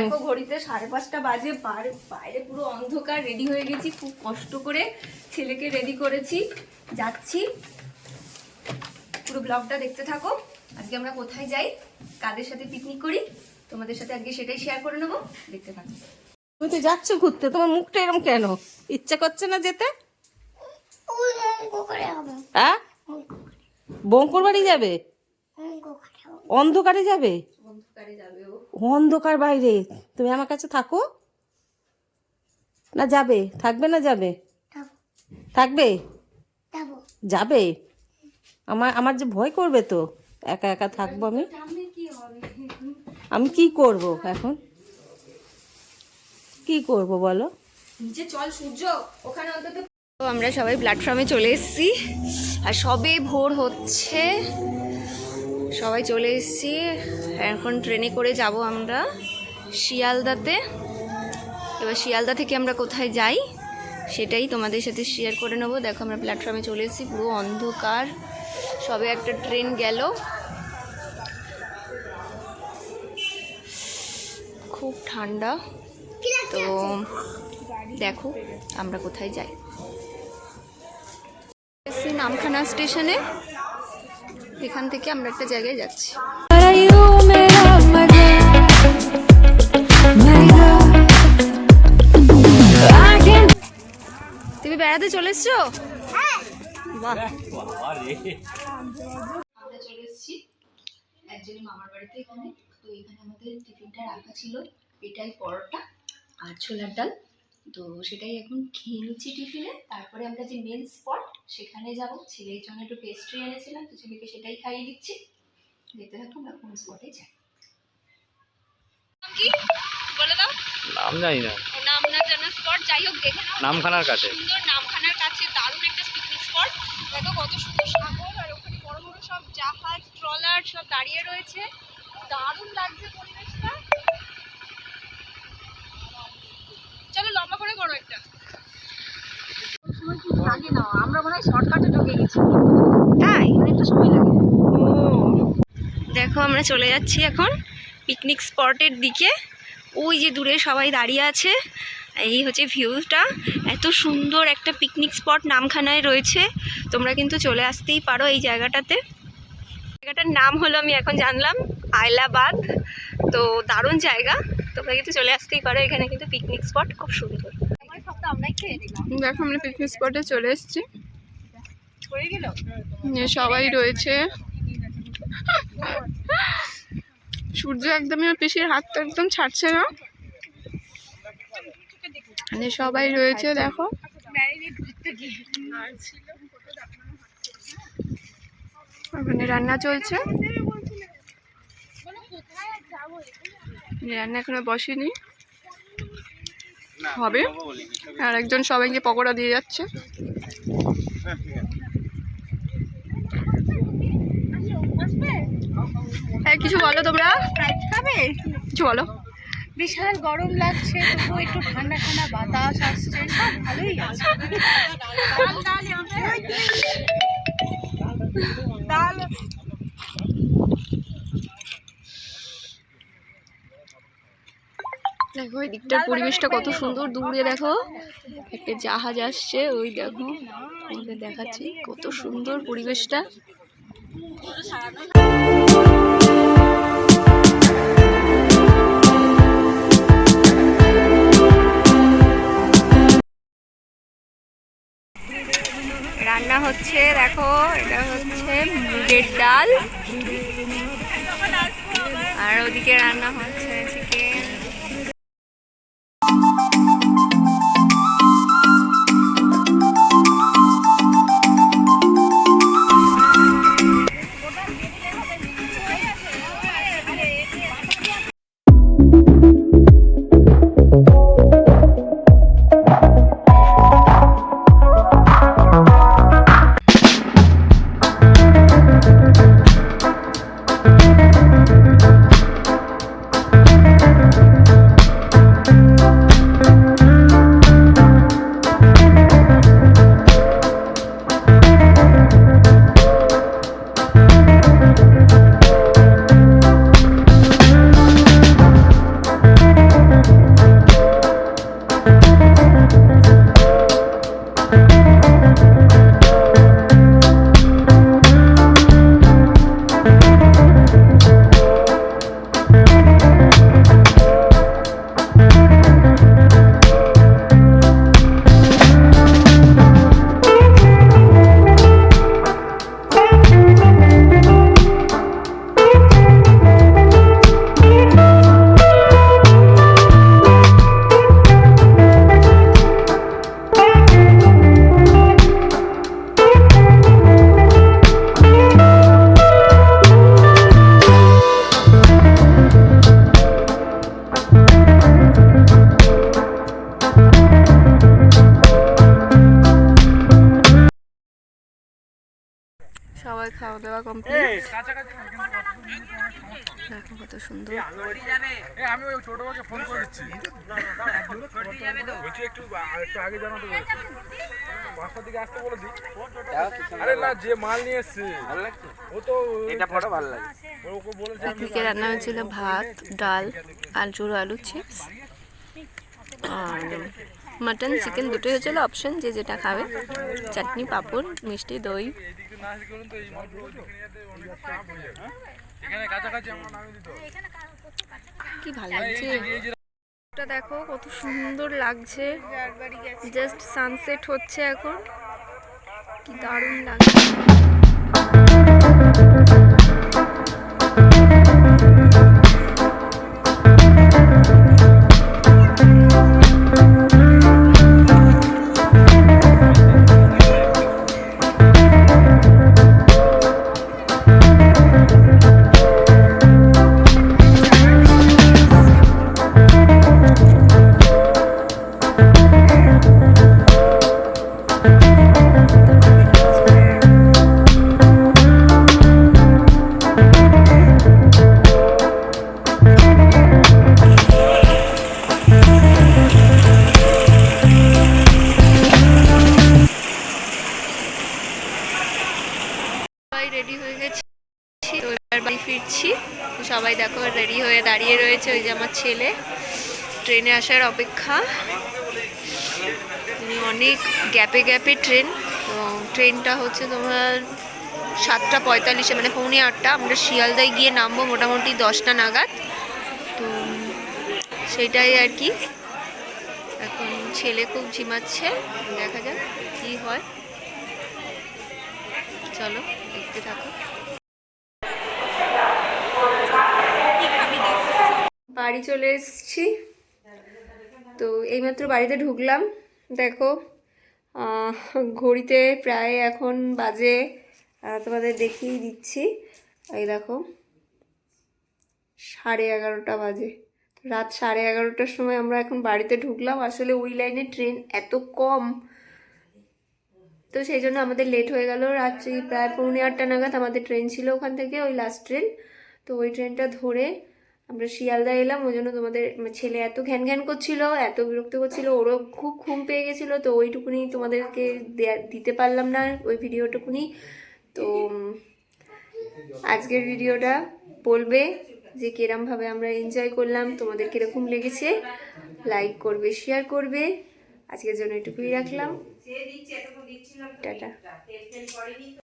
দেখো ঘড়িতে 5:30 বাজে, বাইরে পুরো অন্ধকার। রেডি হয়ে গেছি, খুব কষ্ট করে ছেলেকে রেডি করেছি, যাচ্ছি। পুরো ব্লগটা দেখতে থাকো। আজকে আমরা কোথায় যাই, কাদের সাথে পিকনিক করি, তোমাদের সাথে আজকে সেটাই শেয়ার করে নেবো, দেখতে থাকো। তুমি তো যাচ্ছ ঘুরতে, তোমার মুখটা এরকম কেন? ইচ্ছা করছে না যেতে? হ্যাঁ, বঙ্কুর বাড়ি যাবে? অন্ধকারে যাবে? অন্ধকার বাইরে। তুমি আমার কাছে থাকো না, যাবে? থাকবে না যাবে? থাকবে, যাবে। আমার যে ভয় করবে তো, একা একা থাকবো আমি। আমি কি করব এখন, কি করব বলো? নিচে চল সূর্য, ওখানে অন্তত। আমরা সবাই প্ল্যাটফর্মে চলে এসেছি, আর সবে ভোর হচ্ছে, সবাই চলে এসেছি। এখন ট্রেনে করে যাব আমরা শিয়ালদাতে। এবার শিয়ালদা থেকে আমরা কোথায় যাই সেটাই তোমাদের সাথে শেয়ার করে নেবো। দেখো আমরা প্ল্যাটফর্মে চলে এসেছি, পুরো অন্ধকার, সবে একটা ট্রেন গেল, খুব ঠান্ডা। তো দেখো আমরা কোথায় যাই। নামখানা স্টেশনে, এখান থেকে আমরা একটা জায়গায় যাচ্ছি। তুমি বেড়াতে চলে এসছো? আমরা চলে এসেছি একজনের মামার বাড়িতে এখানে। তো এখানে আমাদের টিফিনটা রাখা ছিল, এটাই পরোটা আর ছোলার ডাল। তো সেটাই এখন খেয়ে নিচ্ছি টিফিনে। তারপরে আমরা যে মেন স্পট সেখানে যাব। ছেলের জন্য একটু পেস্ট্রি এনেছিলাম, তো ছেলেকে সেটাই খাইয়ে দিচ্ছি। দেখতে থাকো আমরা কোন স্পটে যাই। কি বলে দাও? নাম জানি না, নাম না জানা স্পট, যাই হোক দেখে নাও। নামখানার কাছে, সুন্দর নামখানার কাছে দারুণ একটা পিকনিক স্পট। দেখো কত সুন্দর সাগর, আর ওখানে বড় বড় সব জাহাজ, ট্রলার সব দাঁড়িয়ে রয়েছে। দারুণ লাগছে পরিবেশটা। চলো লম্বা করে করো একটা। সময় কি লাগে না, আমরা মনে হয় শর্টকাটে ঢুকে গেছি, তাই অনেকটা সময় লাগে। ও দেখো আমরা চলে যাচ্ছি এখন পিকনিক স্পটের দিকে। ওই যে দূরে সবাই দাঁড়িয়ে আছে, এই হচ্ছে ভিউটা। এত সুন্দর একটা পিকনিক স্পট নামখানায় রয়েছে, তোমরা কিন্তু চলে আসতেই পারো এই জায়গাটাতে। জায়গাটার নাম হলো, আমি এখন জানলাম, আইলাবাদ। তো দারুণ জায়গা, তোমরা কিন্তু চলে আসতেই পারো। এখানে কিন্তু পিকনিক স্পট খুব সুন্দর। দেখো আমরা পিকনিক স্পটে চলে এসেছি, সবাই রয়েছে। সূর্য একদমই পিসির হাতটা একদম ছাড়ছে না, সবাই রয়েছে। দেখো ওখানে রান্না চলছে, রান্না এখনো বসেনি, হবে। আর একজন সবাইকে পকোড়া দিয়ে যাচ্ছে। হ্যাঁ কিছু বলো, তোমরা খাবে কিছু বলো। বিশাল গরম লাগছে, তবু একটু ঠান্ডা ঠান্ডা বাতাস আসছে, সব ভালোই আছে। দেখো ওই দিকটার পরিবেশটা কত সুন্দর। দূরে দেখো একটা জাহাজ আসছে, ওই দেখো তোমাদের দেখাচ্ছি, কত সুন্দর পরিবেশটা। রান্না হচ্ছে, দেখো এটা হচ্ছে মুগের ডাল, আর ওদিকে রান্না হচ্ছে চিকেন। সবাই খাওয়া দাওয়া কমপ্লিট। দেখো কত সুন্দর। আমি ওই ছোট ভাইকে ফোন করে দিচ্ছি। বলছি একটু আগে জানাতে বলেছি। 5টার দিকে আসতে বলেছি। আরে না, যে মাল নিয়ে এসছে ভালো লাগছে, ও তো এটা ফটো ভালো লাগে, ওকে বলেছে। পিকনিকে রান্না হয়েছিল ভাত, ডাল, আলুর চিপস আর মাটন, চিকেন দুটোই হয়েছিল, অপশন যে যেটা খাবে, চাটনি, পাঁপড়, মিষ্টি, দই। কি ভালো লাগছে, এটা দেখো কত সুন্দর লাগছে। জাস্ট সানসেট হচ্ছে এখন, কি দারুণ লাগছে। সবাই রেডি হয়ে গেছি, তো এবার বাড়ি ফিরছি। তো সবাই দেখো রেডি হয়ে দাঁড়িয়ে রয়েছে। ওই যে আমার ছেলে ট্রেনে আসার অপেক্ষা, অনেক গ্যাপে গ্যাপে ট্রেন। তো ট্রেনটা হচ্ছে তোমার 7:45, মানে 7:45। আমরা শিয়ালদায় গিয়ে নামবো মোটামুটি 10টা নাগাদ। তো সেটাই আর কি। এখন ছেলে খুব ঝিমাচ্ছে, দেখা যাক কি হয়। চলো দেখতে থাকো। বাড়ি চলে এসেছি, তো এইমাত্র বাড়িতে ঢুকলাম। দেখো ঘড়িতে প্রায় এখন বাজে, তোমাদের দেখিয়ে দিচ্ছি, এই দেখো 11:30 বাজে। রাত 11:30টার সময় আমরা এখন বাড়িতে ঢুকলাম। আসলে ওই লাইনে ট্রেন এত কম, তো সেই জন্য আমাদের লেট হয়ে গেল। রাত্রি প্রায় 7:45 নাগাদ আমাদের ট্রেন ছিল ওখান থেকে, ওই লাস্ট ট্রেন। তো ওই ট্রেনটা ধরে আমরা শিয়ালদা এলাম। ওই জন্য তোমাদের ছেলে এত ঘ্যান ঘ্যান করছিল, এত বিরক্ত করছিল, ওরও খুব ঘুম পেয়ে গেছিলো। তো ওইটুকুনি তোমাদেরকে দিতে পারলাম না, ওই ভিডিওটুকুনি। তো আজকের ভিডিওটা বলবে যে কিরমভাবে আমরা এনজয় করলাম, তোমাদের কীরকম লেগেছে, লাইক করবে, শেয়ার করবে। আজকের জন্য এটুকুই রাখলাম, টাটা।